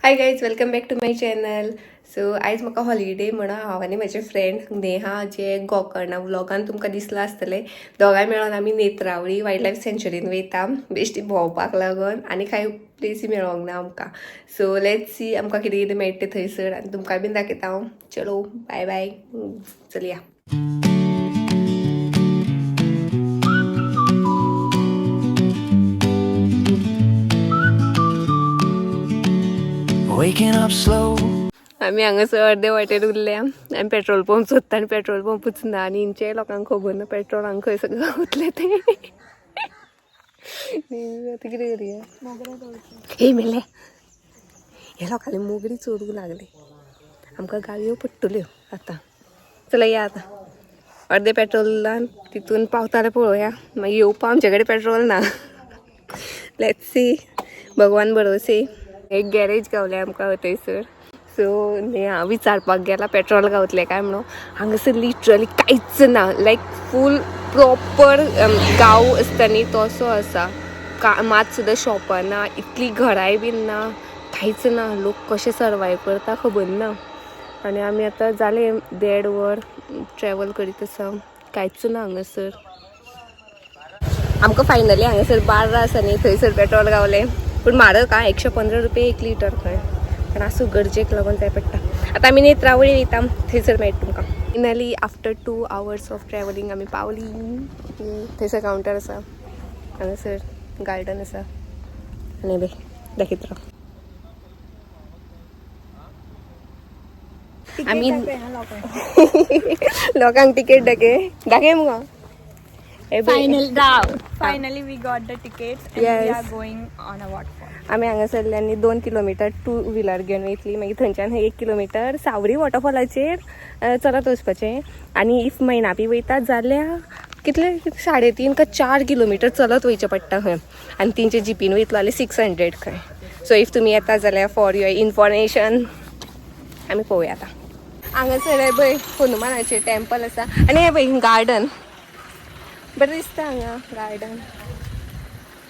High guys, welcome back to my channel. So आयज म्हाका holiday म्हणून हांव आनी म्हजे फ्रेंड नेहा जे गोकर्णा व्लॉगान तुमकां दिसला आसतले दोगांय मेळोन आमी नेत्रावळी वायल्ड लायफ सँच्युरीन वयता बेश्टी भोंवपाक लागून आनी कांय प्लेसी मेळोंक ना आमकां. सो लेट्स सी आमकां कितें कितें मेळटा थंयसर आनी तुमकां बीन दाखयता हांव. चलो बाय बाय, चलया. Waking up slow. आमी हांगासर अर्दे वाटेर उरल्या आनी पेट्रोल पंप सोदता आनी पेट्रोल पंपूच ना आनी हिंचे लोकांक खबर ना पेट्रोल हांगा खंय सगळं गावतलें तें. आतां कितें करुया? हे मेले हे लोकांनी मोगरी चोरूंक लागले. आमकां गाडयो पडटल्यो आतां. चला या आतां अर्दे पेट्रोलान तितून पावताले पळोवया. मागीर येवपा आमचे कडेन पेट्रोल ना. लेट्स सी, भगवान भरोसे. एक गॅरेज गावले आमकां थंयसर. सो नेहा विचारपाक गेला पेट्रोल गावतलें काय म्हणून. हांगासर लिटरली कांयच ना. लायक फूल प्रॉपर गांव आसता न्ही तसो आसा. मात सुद्दां शॉपां ना, इतली घराय बीन ना, कांयच ना. लोक कशे सर्वायव करता खबर ना. आनी आमी आतां जाले 1.5 वर ट्रॅवल करीत आसा. कांयच ना हांगासर. आमकां फायनली हांगासर 12 आसा न्ही थंयसर पेट्रोल गावलें. पूण म्हारग आं, 115 रुपया 1 लिटर खंय. पण आसूं गरजेक लागून जाय पडटा. आतां आमी नेत्रावळी वयता, थंयसर मेळटा तुमकां. Finally after 2 hours of travelling आमी पावली. थंयसर कावंटर आसा, हांगासर गार्डन आसा आनी बे दाखयत राव. आमी लोकांक टिकेट दाखय मुगो. Finally we got the tickets and we Yes. are going on a waterfall. आमी हांगासरल्यानी 2 किलोमिटर 2 व्हिलर घेवन वयतली. मागीर थंयच्यान 1 किलोमिटर सावरी वॉटरफॉलाचेर चलत वचपाचें. आनी इफ मैनापी वयता जाल्यार कितले 3.5 का 4 किलोमिटर चलत वयचें पडटा खंय. आनी तेंचे जीपीन वयतलो जाल्यार 600 खंय. सो इफ तुमी येता जाल्यार फॉर युअर इन्फॉर्मेशन आमी पळोवया आतां. हांगासर हे पळय हनुमानाचें टेंपल आसा आनी हे पळय गार्डन बरें दिसता हांगा गार्डन.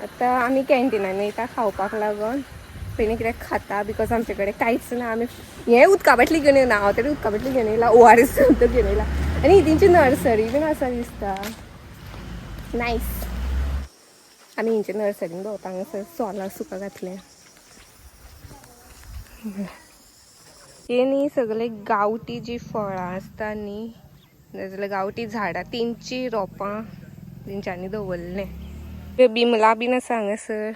आतां आमी कॅन्टिनान वयता खावपाक लागून. पयलीं कितें खाता बिकॉज आमचे कडेन कांयच ना. आमी हें उदका बाटली घेवन येना. हांव तरी उदका बाटली घेवन येयला, ORS सुद्दां घेवन येयला. आनी तेंची नर्सरी बीन आसा दिसता. नायस. आमी हेंचे नर्सरीन भोंवता. हांगासर सोलां सुका घातलें. हे न्ही सगळे गांवठी जी फळां आसता न्ही नाजाल्यार गांवठी झाडां तेंची रोपां तेंच्यांनी दवरलें. बिमला बीन आसा हांगासर.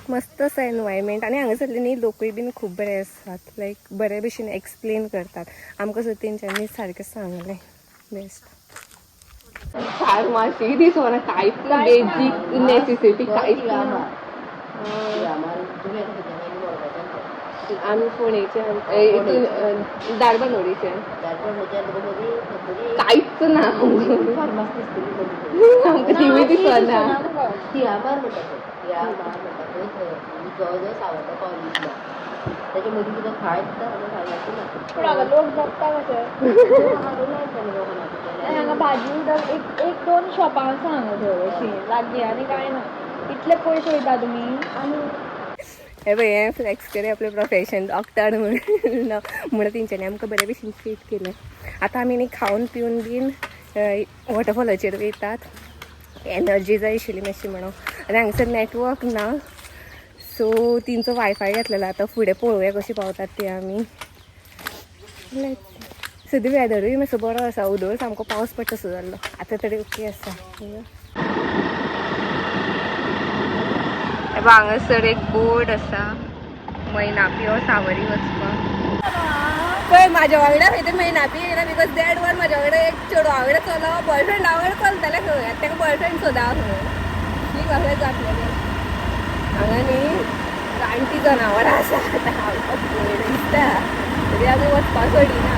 मस्त आसा एनवायरमेंट. आनी हांगासरले न्ही लोकूय बीन खूब बरे आसात. लायक बरे भशेन एक्सप्लेन करतात आमकां. सो तेंच्यांनी सारकें सांगलें बेस्ट. फार्मासी दिसना कांयच ना. बेजीक नेसेसिटी कांयच ना. आमी फोणेचे दारबांदोडीचे. कांयच ना आमकां थिंवूय दिसना. त्याच्या मध्ये सुद्धा खायचं लोक जगता कशे हांगा भाजी उदक एक 2 शॉपां आसा हांगा थंय अशीं लागीं आनी कांय ना. इतले पयस वयता तुमी. आनी हे पळय हें फ्लॅक्स करे आपलें प्रोफेशन डॉक्टर म्हणून तेंच्यांनी आमकां बरे भशेन ट्रीट केलें. आतां आमी न्ही खावन पिवन बीन वॉटरफॉलाचेर वयतात. एनर्जी जाय आशिल्ली मातशी म्हणून. आनी हांगासर नेटवर्क ना. सो तेंचो वायफाय घेतलेलो. आतां फुडें पळोवया कशी पावतात ते आमी. सद्या वेदरूय मातसो बरो आसा. उदक सामको पावस पडटा सो जाल्लो. आतां तरी ओके आसा. हांगासर एक बोर्ड आसा मैनापी हो सावरी वचपाक. पळय म्हाज्या वांगडा खंय ते मैनापी येयला बिकॉज 1.5 वर म्हाज्या वांगडा एक चेडवा वांगडा चलो. बॉयफ्रेंडा वांगडा चलतलें खंय. ताका बॉयफ्रेंड सोदा खंय. इतली कसलें जातलें. हांगा न्ही रानटी जनावरां आसा. दिसता तरी आमी वचपाक सोडिना.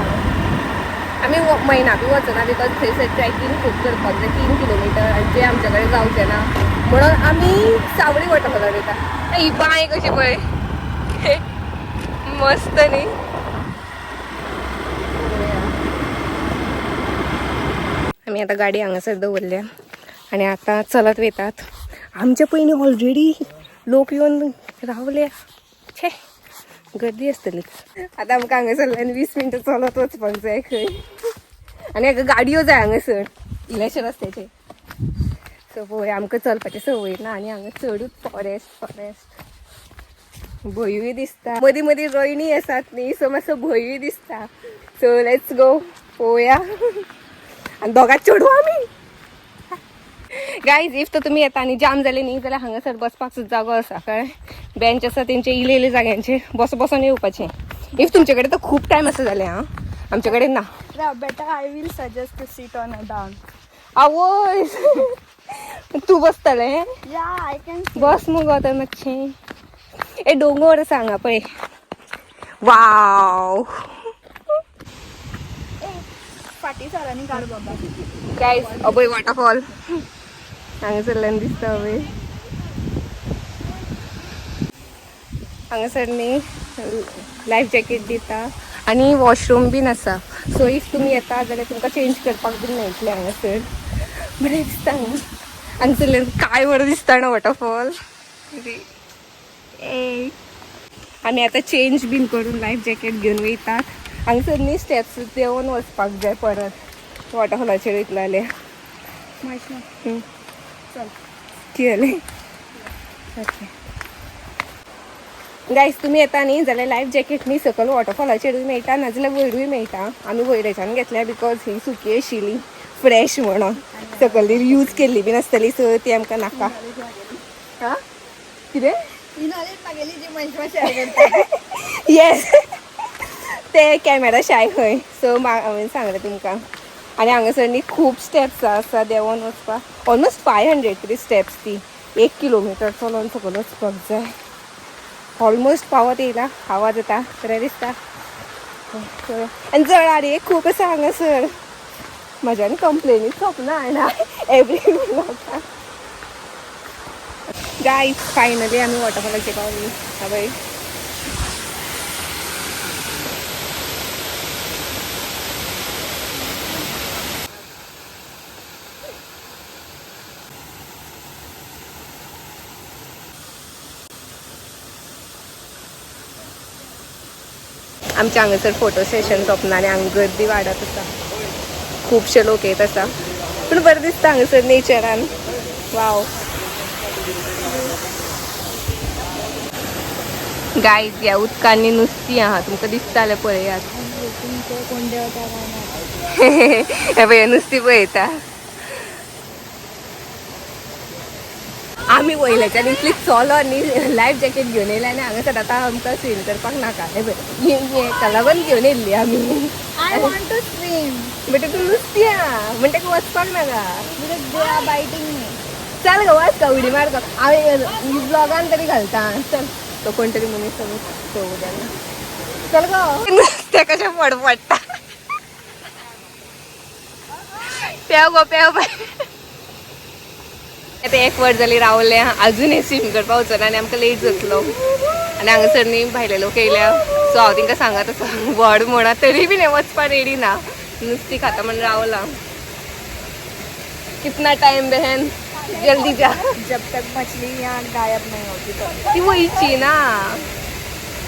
आमी मैनापी वचना बिकॉज थंयसर ट्रॅकींग खूब करपाक जाय 3 किलोमिटर आनी जें आमचे कडेन जावचें ना म्हणून आमी सावरी वॉटरफॉलार वयता. ही बांय कशी पळय मस्त न्ही. आमी आतां गाडी हांगासर दवरल्या आनी आतां चलत वयतात. आमचे पयलीं ऑलरेडी लोक येवन रावले. छे गर्दी असतलीच. आता आमकां हांगासर 20 मिनटं चलत वचपाक जाय खंय. आनी हाका गाडयो जाय हांगासर इल्लेशे रस्त्याचे. सो पळोवया आमकां चलपाची संवय ना आनी हांगा चडूच फॉरेस्ट भंयूय दिसता. मदीं मदीं रोयणी आसात न्ही सो मातसो भंयूय दिसता. सो लेट्स गो पळोवया. आनी दोगांच चडू आमी. गायज इफ तर तुम्ही येता आनी जाम जाले न्ही जाल्यार हांगासर बसपाक जागो आसा कळ्ळें. बेंच आसा तेंचे इले इले जाग्यांचे बसून येवपाचें. इफ तुमचे कडेन तर खूब टायम आसा जाल्यार आमचे कडेन ना. Better I will suggest to seat on a down. आवय तू बसतलें या आय कॅन बस मुगो तर मातशें. ए डोंगर आसा हांगा पळय. वाव फाटी सरांनी काड बाबा. गायज अभय वॉटरफॉल हांगासरल्यान दिसता अभय. हांगासर न्ही लायफ जॅकेट दिता आनी वॉशरूम बीन आसा. सो इफ तुमी येता जाल्यार तुमकां चेंज करपाक बीन मेळटलें हांगासर. बरें दिसता हांगा. हांगासरल्यान काय बरें दिसता ना वॉटरफॉल. ए आमी आतां चेंज बीन करून लायफ जॅकेट घेवन वयतात. हांगासर न्ही स्टेप्स देंवन वचपाक जाय परत वॉटरफॉलाचेर वयतले. चल केलें ओके. गायज तुमी येता न्ही जाल्यार लायफ जॅकेट न्ही सकयल वॉटरफॉलाचेरूय मेळटा नाजाल्यार वयरूय मेळटा. आमी वयरच्यान घेतल्या बिकॉज ही सुकी आशिल्ली फ्रेश म्हणून. सकयल यूज केल्ली बीन आसतली सो ती आमकां नाका. हां कितें येस ते कॅमेरा शाय खंय सो हांवें सांगलें तुमकां. आनी हांगासर न्ही खूब स्टेप्स आसा देंवोन वचपाक. ऑलमोस्ट 500 तरी स्टेप्स ती. 1 किलोमिटर चलोन सकयल वचपाक जाय. ऑलमोस्ट पावत येयला. आवाज येता बरें दिसता. आनी जळारी रे खूब आसा हांगासर. म्हाज्यान कंप्लेनीच सोंपना ना एवरी लोकां. गायज फायनली आमी वॉटरफॉलाचेर पावली. आवय आमच्या हांगासर फोटो सेशन सोंपना आनी हांगा गर्दी वाडत आसा. खुबशे लोक येत आसा पूण बरें दिसता हांगासर नेचरान. वाव गायज ह्या उदकांनी नुस्तीं आहा तुमकां दिसता जाल्यार पळयात. हे पळय नुस्तीं पळयता. आमी वयल्याच्यान इतली चलो न्ही लायफ जॅकेट घेवन येयला आनी हांगासर आतां आमकां स्विम करपाक नाका. हे पळय हेका लागून घेवन येयल्ली आमी. I want to swim but तूं नुस्तीं आहा म्हणटा वचपाक नाका. They are biting me. चल गो वच का उडी मार गो. हांव ब्लॉगान तरी घालता. चल तो कोण तरी मनीस चोवू जाय. चल गो नुस्तें कशें फडफडटा. पेव गो पेव बाय. आता 1 वर जाली रावले अजून स्विम करपाक वचना आनी आमकां लेट जातलो. आनी हांगासर न्ही भायले लोक येयल्या सो हांव तांकां सांगत आसा व्हड म्हणा तरी बीन हें वचपाक रेडी ना. नुस्तीं खाता म्हण रावला. कितना टाइम बहन जल्दी जा. जब तक मछली यहाँ गायब नहीं होती तो. ती वयची ना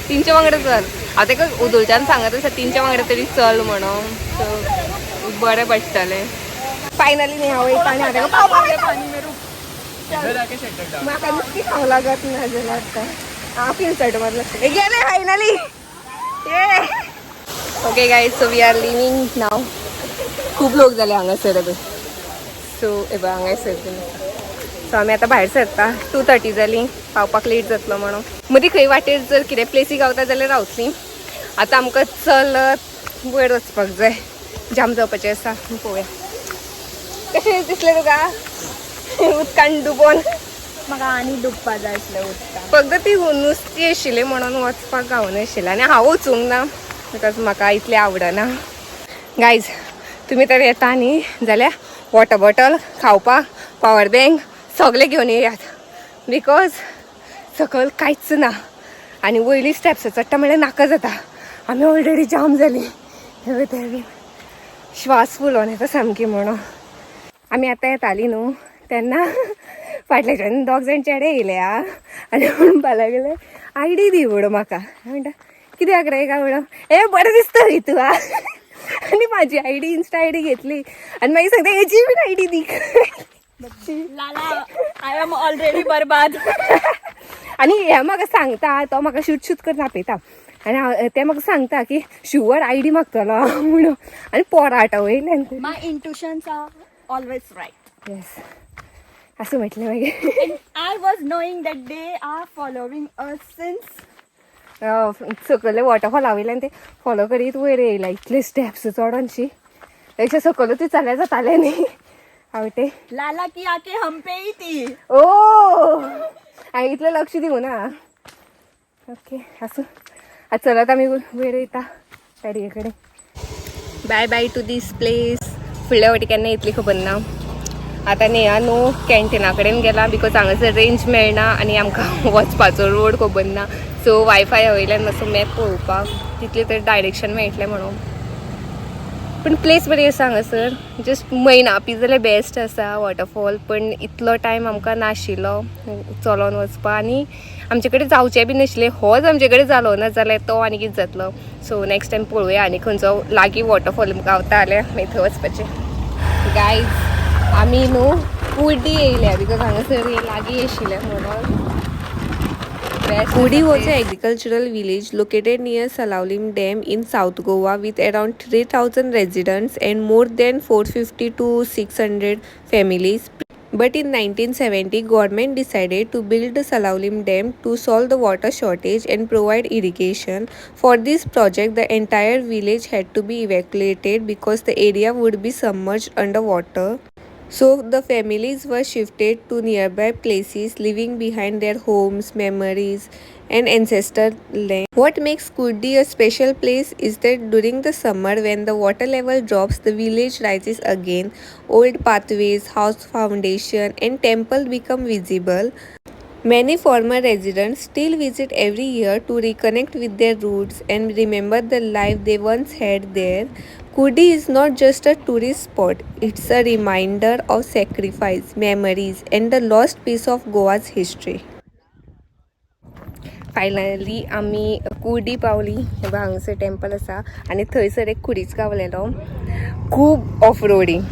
तिंच्या वांगडा चल. हांव ताका उदोळच्यान सांगत आसा तिंच्या वांगडा तरी चल म्हणून. सो बरें पडटलें. फायनली न्ही हांव वयता आनी हांव ताका पावपाक म्हाका नुस्तीं खावं लागत ना जाल्यार आतां हांव फिल्सट मारला. गेले फायनली. ये okay guys so we are leaving now. खूब लोक जाले हांगासर एबय. सो एबय हांगासर सो आमी आतां भायर सरता. 2:30 जालीं पावपाक लेट जातलो म्हणून. मदीं खंय वाटेर जर कितें प्लेसी गावता जाल्यार रावतलीं. आतां आमकां चलत वयर वचपाक जाय. जाम जावपाचें आसा पळोवया. कशें दिसलें तुका उदकान डुबोन. म्हाका आनी डुबपा जाय आसलें उदकान. फक्त ती नुस्तीं आशिल्ली म्हणून वचपाक गावनाशिल्लें आनी हांव वचूंक ना बिकॉज म्हाका इतलें आवडना. गायज तुमी तर येता न्ही जाल्यार वॉटर बॉटल खावपाक पावर बँक सगळें घेवन येयात बिकॉज सकयल कांयच ना आनी वयली स्टेप्स चडटा म्हणल्यार नाका जाता. आमी ऑलरेडी जाम जाली. हे बी श्वास फुलोवन येता सामकी म्हणून. आमी आतां येतालीं न्हू तेन्ना फाटल्याच्यान दोग जाण चेडे येयले आनी म्हणपाक लागले आयडी दी म्हणून म्हाका म्हणटा कित्याक रे काय म्हणून ए बरें दिसता न्ही तूं आनी म्हाजी आयडी इंस्टा आयडी घेतली आनी मागीर सांगता हेची बीन आयडी दी लाला आय एम ऑलरेडी बरबाद. आनी हे म्हाका सांगता तो म्हाका शूट करून आपयता आनी ते म्हाका सांगता की शुअर आयडी मागतलो म्हणून आनी पोराटा वयल्यान my intuitions are always right. Yes असं म्हटलें मागीर I was knowing that they are following us since सकयले वॉटरफॉला वयल्यान ते फॉलो करीत वयर येयला इतले स्टेप्स चोडोनशी तेच्या सकयलो ती चल्या जातालें न्ही हांव ते लाला की आके हम पे ही थी. ओ हांवें इतलें लक्ष दिवं ना. ओके आसूं आतां चलत आमी वयर वयता गाडये कडेन. Bye bye to this place. फुडल्या फावटी केन्ना येतली खबर ना. आतां नेहा न्हू कॅन्टिना कडेन गेला बिकॉज हांगासर रेंज मेळना आनी आमकां वचपाचो रोड खबर ना सो वायफाय वयल्यान मातसो मॅप पळोवपाक तितले तर डायरेक्शन मेळटलें म्हणून. पण प्लेस बरी आसा हांगासर जस्ट मैनापी जाल्यार बेस्ट आसा वॉटरफॉल पण इतलो टायम आमकां नाशिल्लो चलोन वचपा आनी आमचे कडेन जावचें बी नाशिल्लें. होच आमचे कडेन जालो ना जाल्यार तो आनी कितें जातलो. सो नेक्स्ट टायम पळोवया आनी खंयचो लागीं वॉटरफॉल गावता जाल्यार मागीर थंय वचपाचें. गायज आमी न्हू कुर्डी येयल्या बिकॉज हांगासर लागीं आशिल्लें म्हणून. Kudi was an agricultural village located near Salaulim Dam in South Goa with around 3,000 residents and more than 450 to 600 families. But in 1970, government decided to build the Salaulim Dam to solve the water shortage and provide irrigation. For this project, the entire village had to be evacuated because the area would be submerged underwater. So the families were shifted to nearby places, leaving behind their homes, memories, and ancestral land. What makes Kudi a special place is that during the summer, when the water level drops, the village rises again. Old pathways, house foundation, and temple become visible. Many former residents still visit every year to reconnect with their roots and remember the life they once had there. Kudi is not just a tourist spot, it's a reminder of sacrifice, memories, and the lost piece of Goa's history. Finally आमी कुर्डी पावली. हांगासर temple आसा आनी थंयसर एक कुडीच गावलेलो. खूब of roading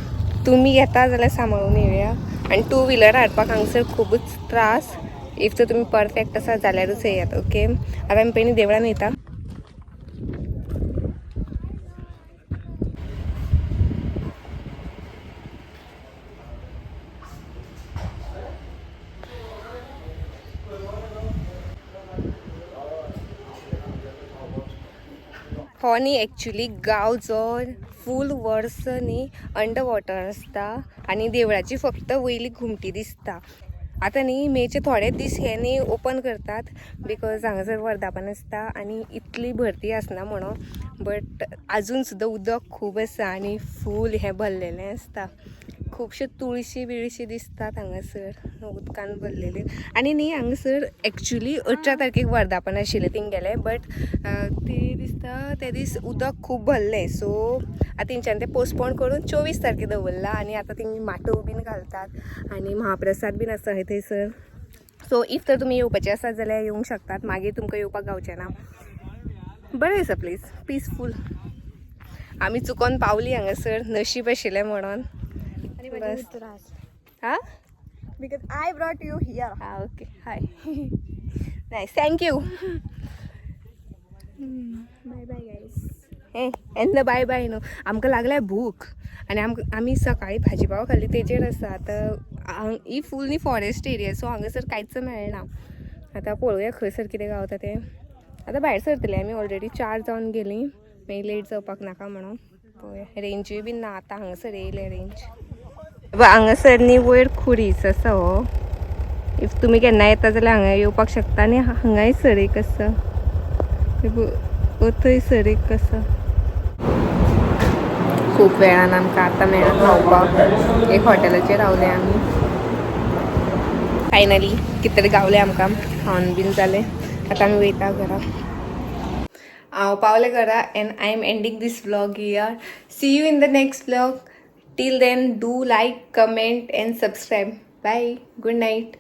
तुमी येता जाल्यार सांबाळून येवया आनी टू व्हिलर हाडपाक हांगासर खूबच त्रास. इफ तर तुमी परफेक्ट आसा जाल्यारूच येयात. ओके आतां आमी पयलीं देवळान वयता. हो न्ही एक्चुली गांव जो फूल वर्स न्ही अंडर वॉटर आसता आनी देवळाची फक्त वयली घुमटी दिसता. आतां न्ही मेचे थोडे दीस हे न्ही ओपन करतात बिकॉज हांगासर वर्धापन आसता आनी इतली भरती आसना म्हणून. बट आजून सुद्दां उदक खूब आसा आनी फूल हें भरलेलें आसता. खुबशे तुळशी बिळशी दिसतात हांगासर उदकान भरलेले. आनी न्ही हांगासर एक्चुली 18 तारखेक वर्धापन आशिल्लें थिंग गेलें बट ते दिसता ते दीस उदक खूब भरलें सो आतां तेंच्यांनी तें पोस्टपोन करून 24 तारखेक दवरला आनी आतां थिंग माटोव बीन घालतात आनी महाप्रसाद बीन आसा थंयसर. सो इफ तर तुमी येवपाचे आसात जाल्यार येवंक शकतात. मागीर तुमकां येवपाक गावचें ना. बरें आसा प्लेस पीसफूल. आमी चुकोन पावली हांगासर नशीब आशिल्लें म्हणून. बस हां Because I brought you here. हां okay hi nice thank you. Bye bye guys. येन्ना बाय बाय न्हू आमकां लागल्या भूक आनी आमी सकाळीं भाजी पाव खाल्ली तेजेर आसा. आतां ही फूल न्ही फॉरेस्ट एरिया सो हांगासर कांयच मेळना. आतां पळोवया खंयसर कितें गावता तें. आतां भायर सरतलीं आमी ऑलरेडी 4 जावन गेलीं मागीर लेट जावपाक नाका म्हणून. पळोवया रेंजूय बीन ना आतां हांगासर येयले रेंज. हांगासर न्ही वयर खुरीच आसा हो. इफ तुमी केन्ना येता जाल्यार हांगा येवपाक शकता आनी हांगाय सर एक आसा थंयसर एक आसा. खूब वेळान आमकां आतां मेळत न्हावपाक. एक हॉटेलाचेर रावले आमी. फायनली कितें तरी गावलें आमकां खावन बीन जालें. आतां आमी वयता घरा. हांव पावलें घरा and I am ending this vlog here. See you in the next vlog. Till then, do like, comment and subscribe. Bye, good night.